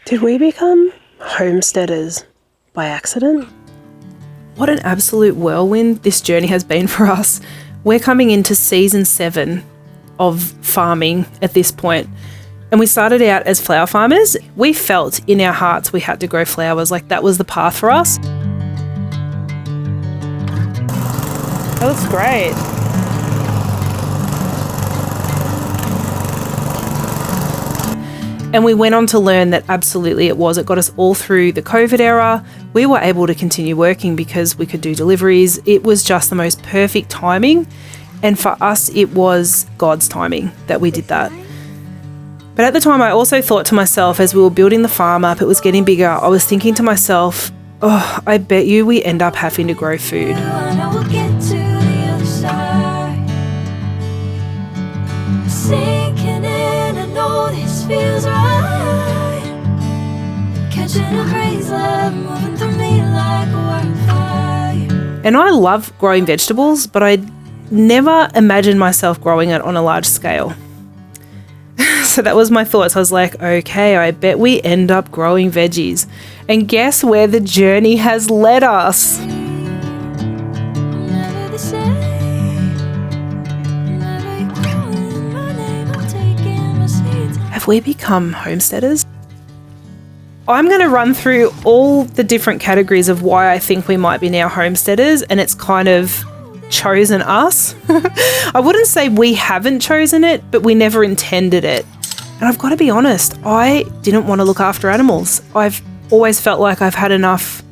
Did we become homesteaders by accident? What an absolute whirlwind this journey has been for us. We're coming into season 7 of farming at this point. And we started out as flower farmers. We felt in our hearts we had to grow flowers, like that was the path for us. That looks great. And we went on to learn that absolutely it was. It got us all through the COVID era. We were able to continue working because we could do deliveries. It was just the most perfect timing. And for us, it was God's timing that we did that. But at the time, I also thought to myself, as we were building the farm up, it was getting bigger, I was thinking to myself, oh, I bet you we end up having to grow food. And I love growing vegetables, but I never imagined myself growing it on a large scale. So that was my thoughts. I was like, okay, I bet we end up growing veggies. And guess where the journey has led us? Have we become homesteaders? I'm going to run through all the different categories of why I think we might be now homesteaders, and it's kind of chosen us. I wouldn't say we haven't chosen it, but we never intended it. And I've got to be honest, I didn't want to look after animals. I've always felt like I've had enough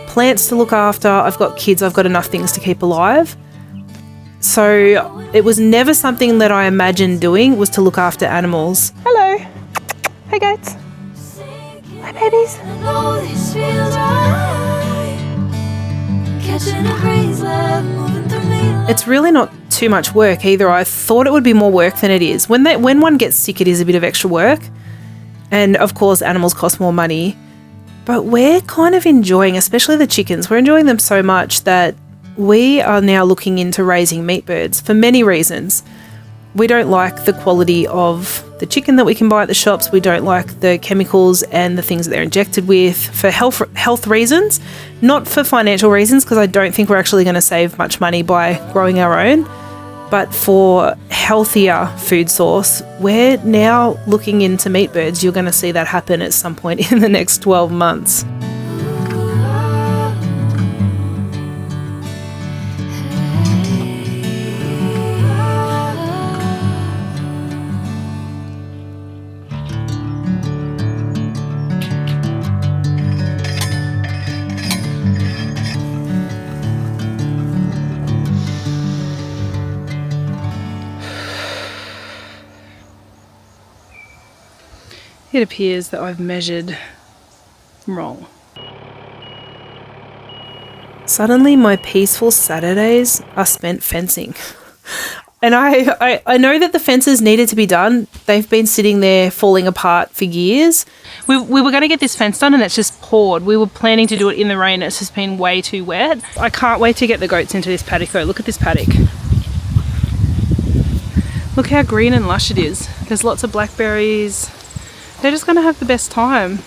plants to look after. I've got kids, I've got enough things to keep alive. So it was never something that I imagined doing, was to look after animals. Hello. Hey goats. Hi babies. It's really not too much work either. I thought it would be more work than it is. When one gets sick, it is a bit of extra work. And of course, animals cost more money. But we're kind of enjoying, especially the chickens, we're enjoying them so much that we are now looking into raising meat birds for many reasons. We don't like the quality of the chicken that we can buy at the shops. We don't like the chemicals and the things that they're injected with for health reasons, not for financial reasons, because I don't think we're actually going to save much money by growing our own, but for healthier food source. We're now looking into meat birds. You're going to see that happen at some point in the next 12 months. It appears that I've measured wrong. Suddenly my peaceful Saturdays are spent fencing. And I know that the fences needed to be done. They've been sitting there falling apart for years. We were going to get this fence done and it's just poured. We were planning to do it in the rain. It's just been way too wet. I can't wait to get the goats into this paddock though. Look at this paddock. Look how green and lush it is. There's lots of blackberries. They're just going to have the best time.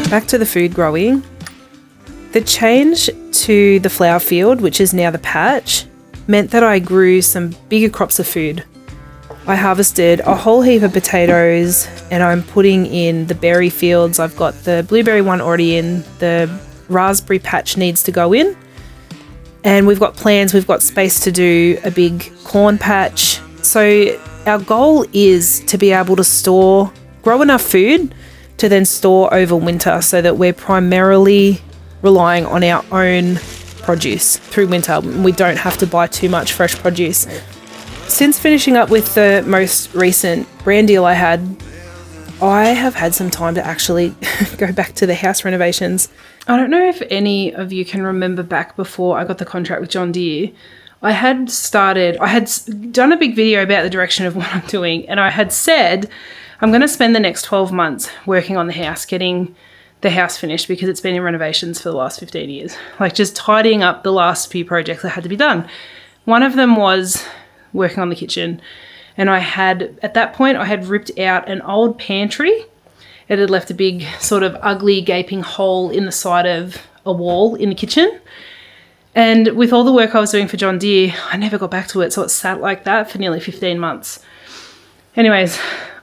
Back to the food growing. The change to the flower field, which is now the patch, meant that I grew some bigger crops of food. I harvested a whole heap of potatoes and I'm putting in the berry fields. I've got the blueberry one already in. The raspberry patch needs to go in. And we've got plans, we've got space to do a big corn patch. So our goal is to be able to grow enough food to then store over winter so that we're primarily relying on our own produce through winter. We don't have to buy too much fresh produce. Since finishing up with the most recent brand deal I have had some time to actually go back to the house renovations. I don't know if any of you can remember back before I got the contract with John Deere. I had done a big video about the direction of what I'm doing, and I had said I'm going to spend the next 12 months working on the house, getting the house finished because it's been in renovations for the last 15 years. Like just tidying up the last few projects that had to be done. One of them was working on the kitchen, and at that point I had ripped out an old pantry. It had left a big sort of ugly gaping hole in the side of a wall in the kitchen. And with all the work I was doing for John Deere, I never got back to it. So it sat like that for nearly 15 months. Anyways,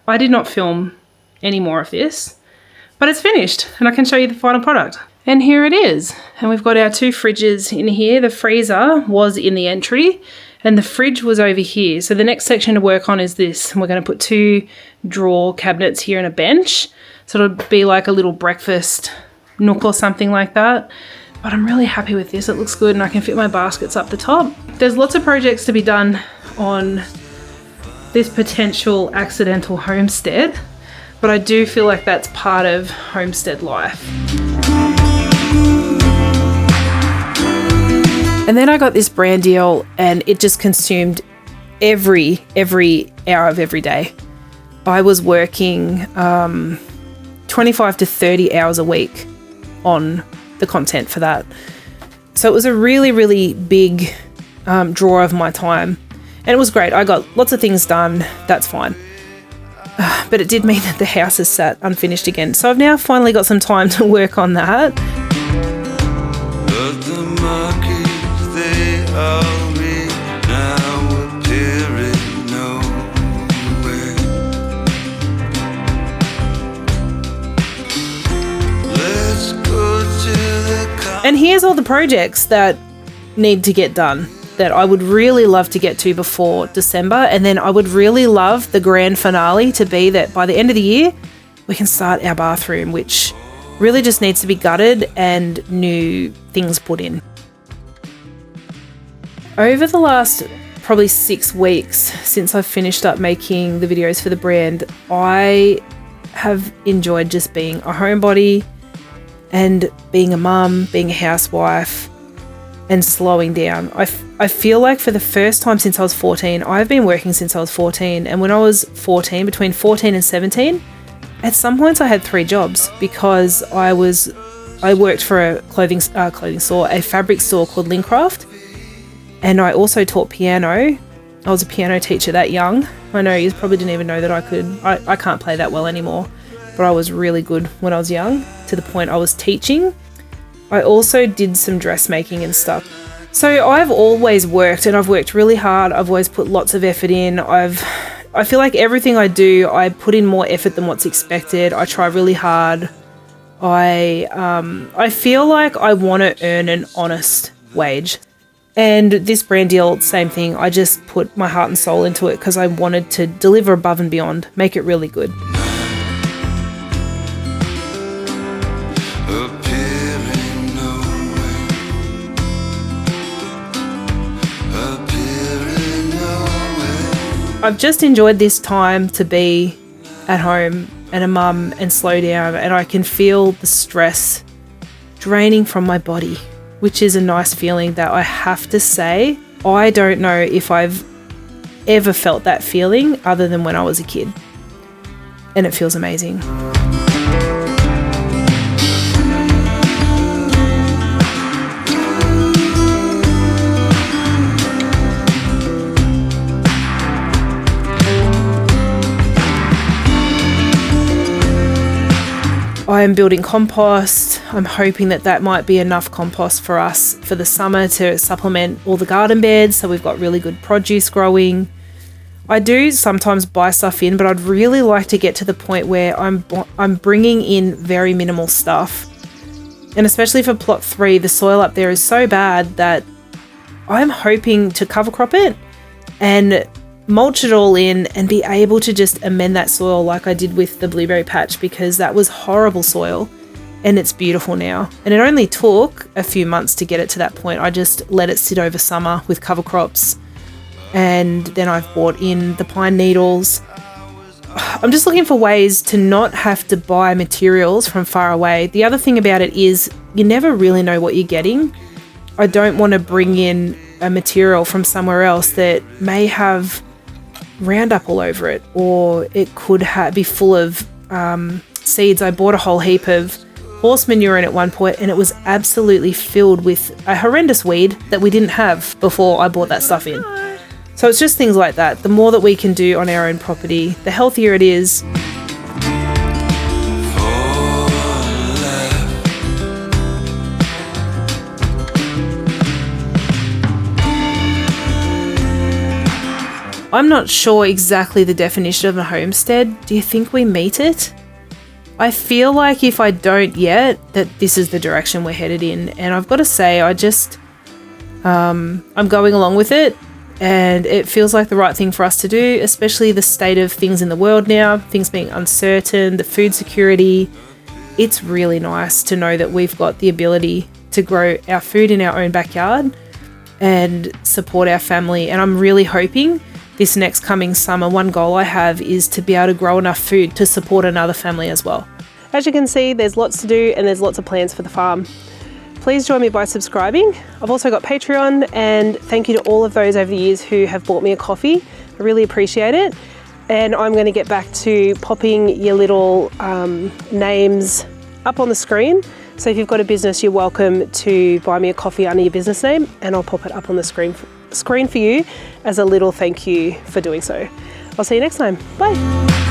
I did not film any more of this, but it's finished and I can show you the final product. And here it is. And we've got our 2 fridges in here. The freezer was in the entry and the fridge was over here. So the next section to work on is this. And we're going to put 2 drawer cabinets here and a bench. So it'll be like a little breakfast nook or something like that. But I'm really happy with this. It looks good and I can fit my baskets up the top. There's lots of projects to be done on this potential accidental homestead, but I do feel like that's part of homestead life. And then I got this brand deal and it just consumed every hour of every day. I was working 25 to 30 hours a week on the content for that. So it was a really, really big draw of my time. And it was great. I got lots of things done. That's fine. But it did mean that the house is sat unfinished again. So I've now finally got some time to work on that. But the monkeys, they are me now appearing nowhere. Let's go to the And here's all the projects that need to get done that I would really love to get to before December. And then I would really love the grand finale to be that by the end of the year, we can start our bathroom, which really just needs to be gutted and new things put in. Over the last probably 6 weeks since I've finished up making the videos for the brand, I have enjoyed just being a homebody and being a mum, being a housewife, and slowing down. I feel like for the first time since I was 14, I've been working since I was 14. And when I was 14, between 14 and 17, at some points I had 3 jobs because I worked for a clothing store, a fabric store called Lincraft. And I also taught piano. I was a piano teacher that young. I know you probably didn't even know that I can't play that well anymore, but I was really good when I was young, to the point I was teaching. I also did some dressmaking and stuff. So I've always worked, and I've worked really hard. I've always put lots of effort in. I feel like everything I do, I put in more effort than what's expected. I try really hard. I feel like I want to earn an honest wage. And this brand deal, same thing. I just put my heart and soul into it because I wanted to deliver above and beyond, make it really good. I've just enjoyed this time to be at home and a mum and slow down, and I can feel the stress draining from my body, which is a nice feeling that I have to say, I don't know if I've ever felt that feeling other than when I was a kid. And it feels amazing. I am building compost. I'm hoping that might be enough compost for us for the summer to supplement all the garden beds, so we've got really good produce growing. I do sometimes buy stuff in, but I'd really like to get to the point where I'm bringing in very minimal stuff. And especially for plot 3, the soil up there is so bad that I'm hoping to cover crop it and mulch it all in and be able to just amend that soil like I did with the blueberry patch, because that was horrible soil and it's beautiful now. And it only took a few months to get it to that point. I just let it sit over summer with cover crops, and then I've bought in the pine needles. I'm just looking for ways to not have to buy materials from far away. The other thing about it is you never really know what you're getting. I don't want to bring in a material from somewhere else that may have Roundup all over it, or it could be full of seeds. I bought a whole heap of horse manure in at one point, and it was absolutely filled with a horrendous weed that we didn't have before I bought that stuff in. So it's just things like that. The more that we can do on our own property, the healthier it is. I'm not sure exactly the definition of a homestead. Do you think we meet it? I feel like if I don't yet, that this is the direction we're headed in. And I've got to say, I'm going along with it. And it feels like the right thing for us to do, especially the state of things in the world now, things being uncertain, the food security. It's really nice to know that we've got the ability to grow our food in our own backyard and support our family. And I'm really hoping this next coming summer, one goal I have is to be able to grow enough food to support another family as well. As you can see, there's lots to do and there's lots of plans for the farm. Please join me by subscribing. I've also got Patreon, and thank you to all of those over the years who have bought me a coffee. I really appreciate it. And I'm going to get back to popping your little names up on the screen. So if you've got a business, you're welcome to buy me a coffee under your business name, and I'll pop it up on the screen for you as a little thank you for doing so. I'll see you next time. Bye.